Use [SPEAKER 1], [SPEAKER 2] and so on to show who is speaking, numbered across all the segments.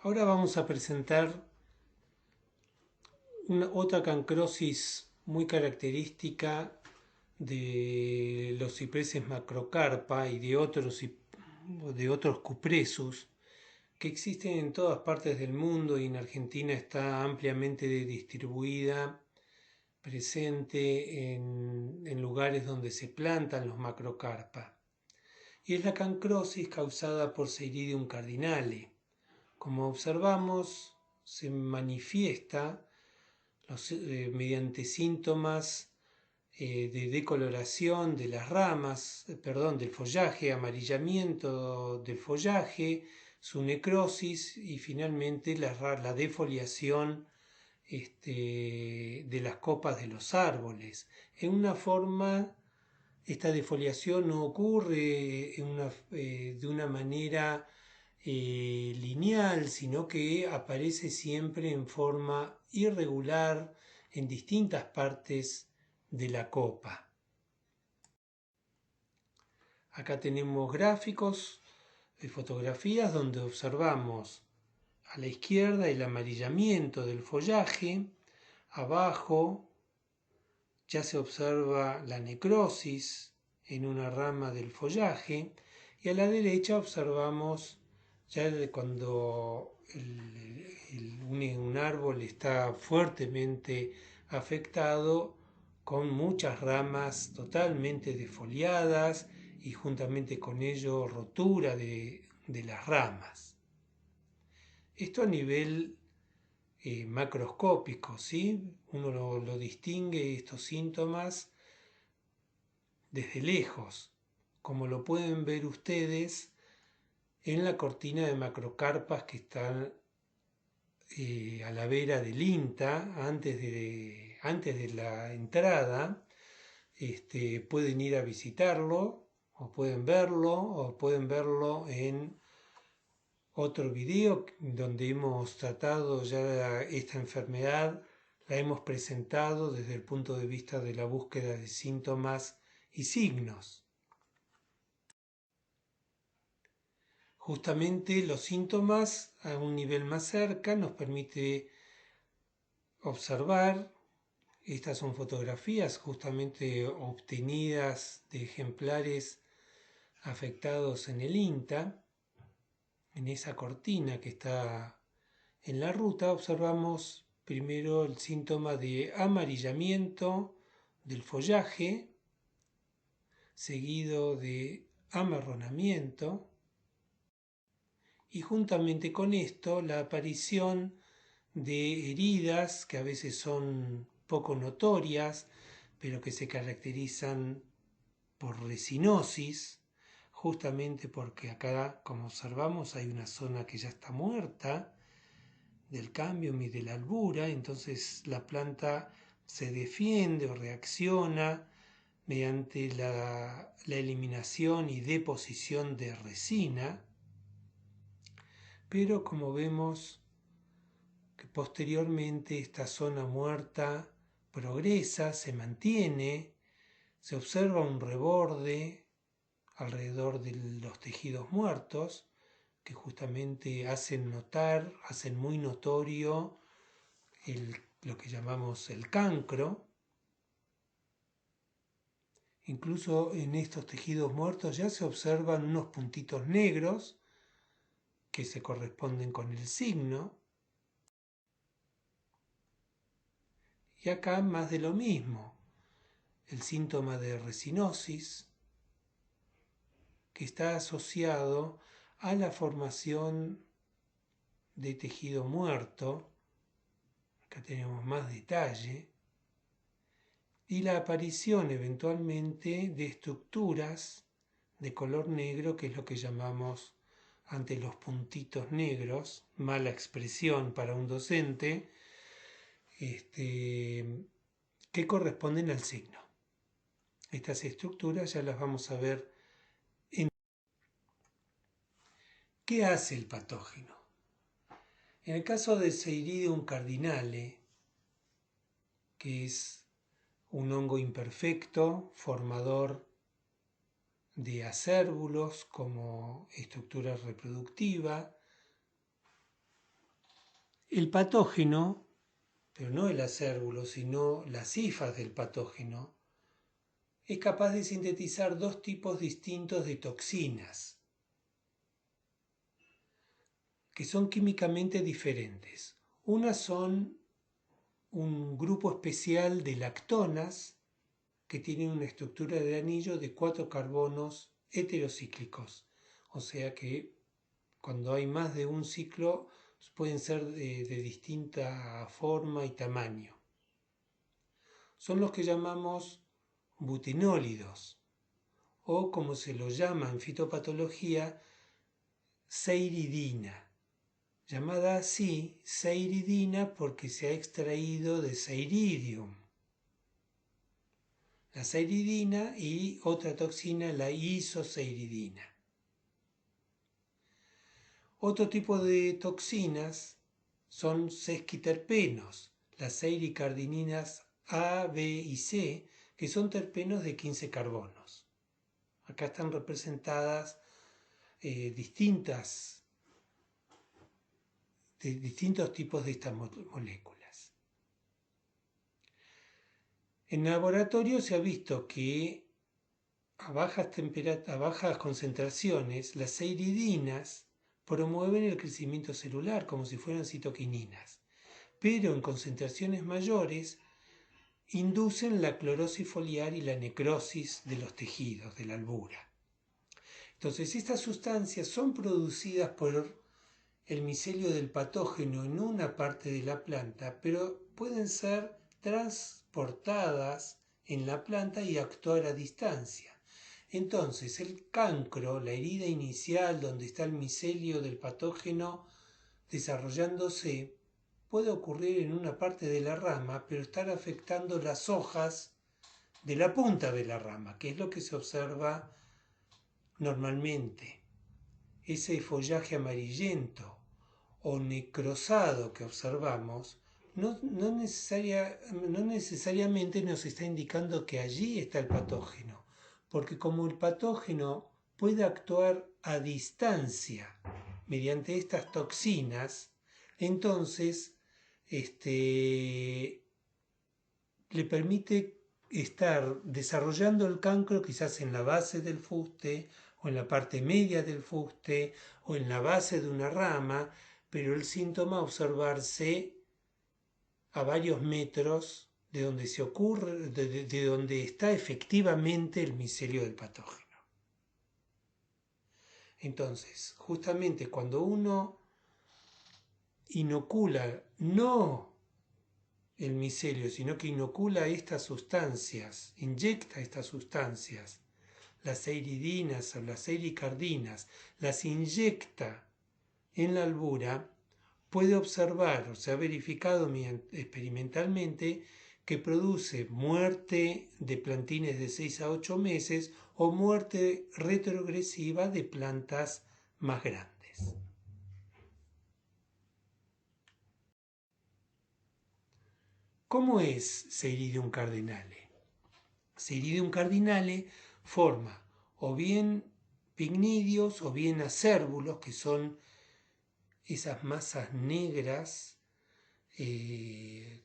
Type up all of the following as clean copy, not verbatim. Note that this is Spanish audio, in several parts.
[SPEAKER 1] Ahora vamos a presentar otra cancrosis muy característica de los cipreses macrocarpa y de otros cupresus que existen en todas partes del mundo y en Argentina está ampliamente distribuida, presente en lugares donde se plantan los macrocarpa. Y es la cancrosis causada por Seiridium cardinale. Como observamos, se manifiesta mediante síntomas de decoloración de las ramas, del follaje, amarillamiento del follaje, su necrosis y finalmente la defoliación de las copas de los árboles. En una forma, esta defoliación no ocurre de una manera lineal, sino que aparece siempre en forma irregular en distintas partes de la copa. Acá tenemos gráficos de fotografías donde observamos a la izquierda el amarillamiento del follaje, abajo ya se observa la necrosis en una rama del follaje y a la derecha observamos ya cuando un árbol está fuertemente afectado, con muchas ramas totalmente defoliadas y juntamente con ello rotura de las ramas. Esto a nivel macroscópico, ¿sí? Uno lo distingue estos síntomas desde lejos, como lo pueden ver ustedes en la cortina de macrocarpas que están a la vera del INTA, antes de la entrada. Pueden ir a visitarlo, o pueden verlo en otro video donde hemos tratado ya esta enfermedad, la hemos presentado desde el punto de vista de la búsqueda de síntomas y signos. Justamente los síntomas a un nivel más cerca nos permite observar. Estas son fotografías justamente obtenidas de ejemplares afectados en el INTA. En esa cortina que está en la ruta observamos primero el síntoma de amarillamiento del follaje, seguido de amarronamiento, y juntamente con esto la aparición de heridas que a veces son poco notorias, pero que se caracterizan por resinosis, justamente porque acá, como observamos, hay una zona que ya está muerta del cámbium y de la albura, entonces la planta se defiende o reacciona mediante la eliminación y deposición de resina, pero como vemos que posteriormente esta zona muerta progresa, se mantiene, se observa un reborde alrededor de los tejidos muertos que justamente hacen muy notorio lo que llamamos el cancro. Incluso en estos tejidos muertos ya se observan unos puntitos negros que se corresponden con el signo. Y acá más de lo mismo, el síntoma de resinosis, que está asociado a la formación de tejido muerto. Acá tenemos más detalle. Y la aparición eventualmente de estructuras de color negro, que es lo que llamamos ante los puntitos negros, mala expresión para un docente, que corresponden al signo. Estas estructuras ya las vamos a ver. ¿Qué hace el patógeno? En el caso de Seiridium cardinale, que es un hongo imperfecto, formador de acérbulos como estructura reproductiva, El patógeno, pero no el acérbulo, sino las hifas del patógeno, es capaz de sintetizar dos tipos distintos de toxinas, que son químicamente diferentes. Unas son un grupo especial de lactonas que tienen una estructura de anillo de 4 carbonos heterocíclicos, o sea que cuando hay más de un ciclo pueden ser de distinta forma y tamaño. Son los que llamamos butinólidos, o como se lo llama en fitopatología, seiridina, llamada así seiridina porque se ha extraído de Seiridium. La seiridina y otra toxina, la isoseiridina. Otro tipo de toxinas son sesquiterpenos, las seiricardininas A, B y C, que son terpenos de 15 carbonos. Acá están representadas distintos tipos de estas moléculas. En laboratorio se ha visto que a bajas concentraciones las seiridinas promueven el crecimiento celular como si fueran citoquininas, pero en concentraciones mayores inducen la clorosis foliar y la necrosis de los tejidos, de la albura. Entonces, estas sustancias son producidas por el micelio del patógeno en una parte de la planta, pero pueden ser transportadas en la planta y actuar a distancia. Entonces, el cancro, la herida inicial donde está el micelio del patógeno desarrollándose, puede ocurrir en una parte de la rama, pero estar afectando las hojas de la punta de la rama, que es lo que se observa normalmente. Ese follaje amarillento o necrosado que observamos no necesariamente nos está indicando que allí está el patógeno, porque como el patógeno puede actuar a distancia mediante estas toxinas, entonces le permite estar desarrollando el cancro quizás en la base del fuste o en la parte media del fuste o en la base de una rama, pero el síntoma observarse a varios metros de donde se ocurre, de donde está efectivamente el micelio del patógeno. Entonces, justamente cuando uno inocula no el micelio, sino que inocula estas sustancias, inyecta estas sustancias, las seiridinas o las seiricardinas, las inyecta en la albura, puede observar, o se ha verificado experimentalmente, que produce muerte de plantines de 6 a 8 meses o muerte retrogresiva de plantas más grandes. ¿Cómo es Seiridium cardinale? Seiridium cardinale forma o bien pignidios o bien acérbulos, que son esas masas negras,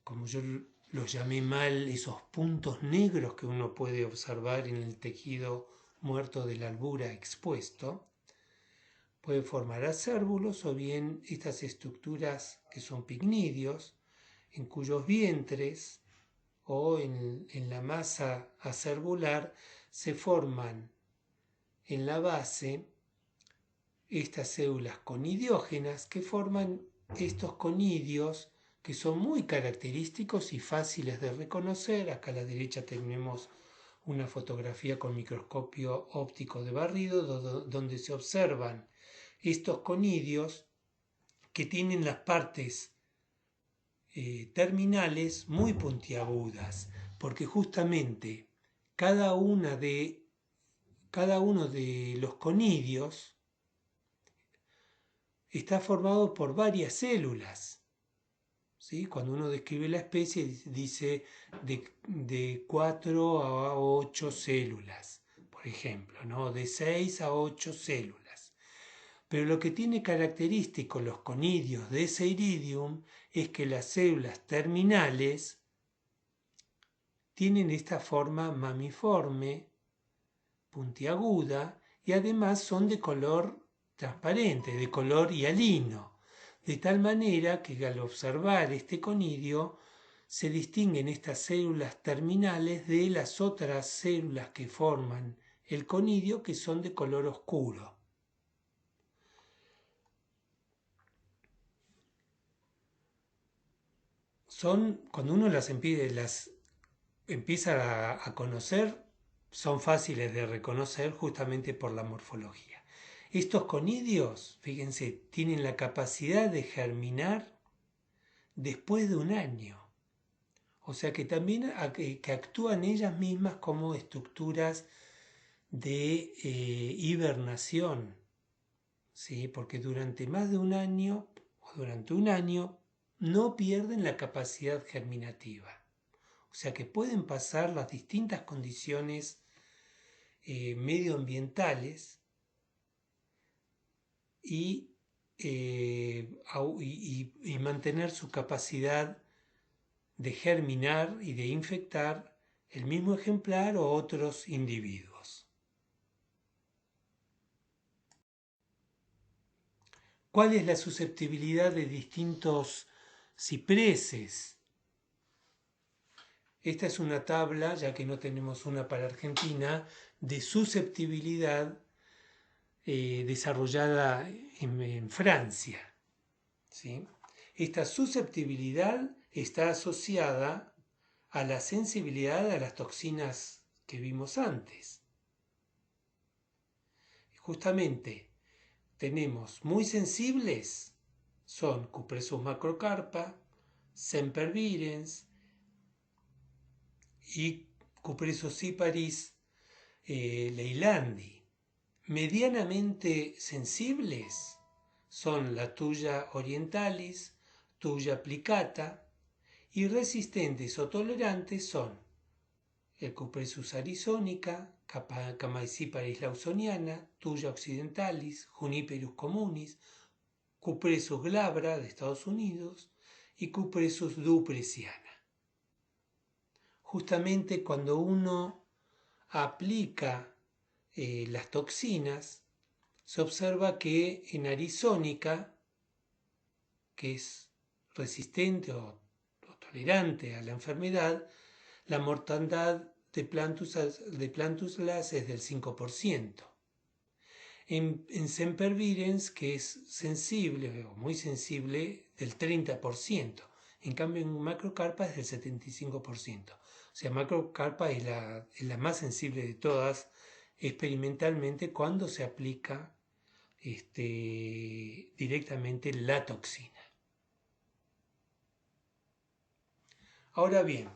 [SPEAKER 1] como yo los llamé mal, esos puntos negros que uno puede observar en el tejido muerto de la albura expuesto. Puede formar acérbulos o bien estas estructuras que son pignidios, en cuyos vientres o en la masa acerbular se forman en la base estas células conidiógenas que forman estos conidios que son muy característicos y fáciles de reconocer. Acá a la derecha tenemos una fotografía con microscopio óptico de barrido donde se observan estos conidios que tienen las partes terminales muy puntiagudas, porque justamente cada uno de los conidios está formado por varias células. ¿Sí? Cuando uno describe la especie dice de 4 a 8 células, por ejemplo, ¿no? De 6 a 8 células. Pero lo que tiene característico los conidios de ese iridium es que las células terminales tienen esta forma mamiforme, puntiaguda, y además son de color transparente, de color hialino, de tal manera que al observar este conidio se distinguen estas células terminales de las otras células que forman el conidio, que son de color oscuro. Cuando uno las empieza a conocer, son fáciles de reconocer justamente por la morfología. Estos conidios, fíjense, tienen la capacidad de germinar después de un año. O sea que también que actúan ellas mismas como estructuras de hibernación, ¿sí? Porque durante más de un año o durante un año no pierden la capacidad germinativa. O sea que pueden pasar las distintas condiciones medioambientales y mantener su capacidad de germinar y de infectar el mismo ejemplar o otros individuos. ¿Cuál es la susceptibilidad de distintos cipreses? Esta es una tabla, ya que no tenemos una para Argentina, de susceptibilidad desarrollada en Francia, ¿sí? Esta susceptibilidad está asociada a la sensibilidad a las toxinas que vimos antes. Justamente tenemos muy sensibles, son Cupressus macrocarpa, sempervirens y Cupressus ciparis leilandi. Medianamente sensibles son la Thuja orientalis, Thuja plicata, y resistentes o tolerantes son el Cupressus arizonica, Chamaecyparis lawsoniana, Thuja occidentalis, Juniperus communis, Cupressus glabra de Estados Unidos y Cupressus dupressiana. Justamente cuando uno aplica las toxinas, se observa que en arizónica, que es resistente o tolerante a la enfermedad, la mortandad de Plantus es del 5%. En sempervirens, que es sensible o muy sensible, del 30%. En cambio, en macrocarpa es del 75%. O sea, macrocarpa es la más sensible de todas experimentalmente cuando se aplica directamente la toxina. Ahora bien,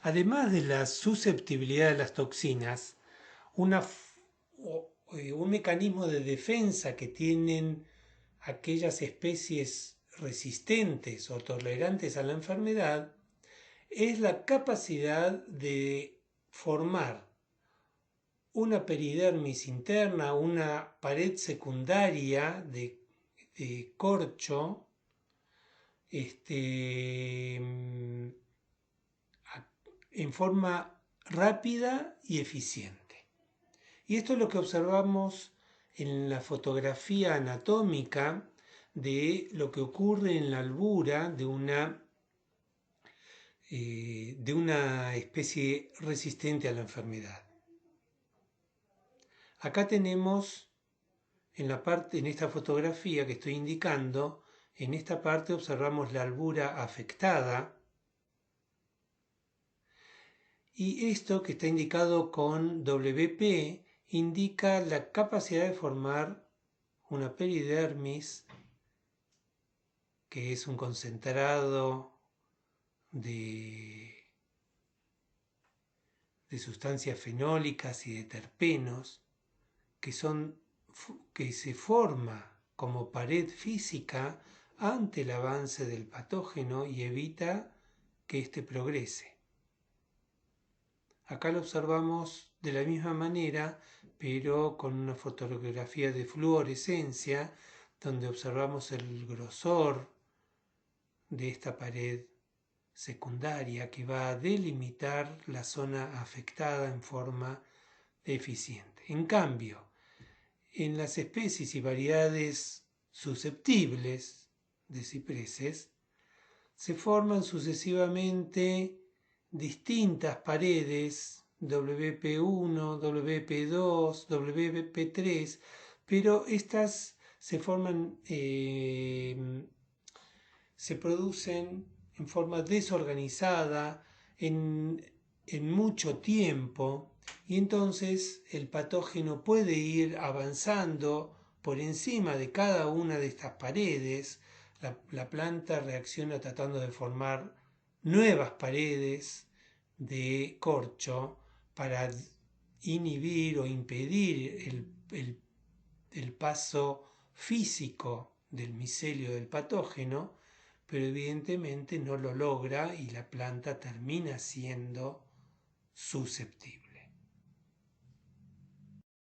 [SPEAKER 1] además de la susceptibilidad de las toxinas, un mecanismo de defensa que tienen aquellas especies resistentes o tolerantes a la enfermedad es la capacidad de formar una peridermis interna, una pared secundaria de corcho, en forma rápida y eficiente. Y esto es lo que observamos en la fotografía anatómica de lo que ocurre en la albura de una especie resistente a la enfermedad. Acá tenemos en esta fotografía que estoy indicando, en esta parte observamos la albura afectada, y esto que está indicado con WP indica la capacidad de formar una peridermis, que es un concentrado de sustancias fenólicas y de terpenos, que se forma como pared física ante el avance del patógeno y evita que éste progrese. Acá lo observamos de la misma manera, pero con una fotografía de fluorescencia, donde observamos el grosor de esta pared secundaria que va a delimitar la zona afectada en forma eficiente. En cambio, en las especies y variedades susceptibles de cipreses, se forman sucesivamente distintas paredes WP1, WP2, WP3, pero estas se forman, se producen en forma desorganizada en mucho tiempo, y entonces el patógeno puede ir avanzando por encima de cada una de estas paredes. La planta reacciona tratando de formar nuevas paredes de corcho para inhibir o impedir el paso físico del micelio del patógeno, pero evidentemente no lo logra y la planta termina siendo susceptible.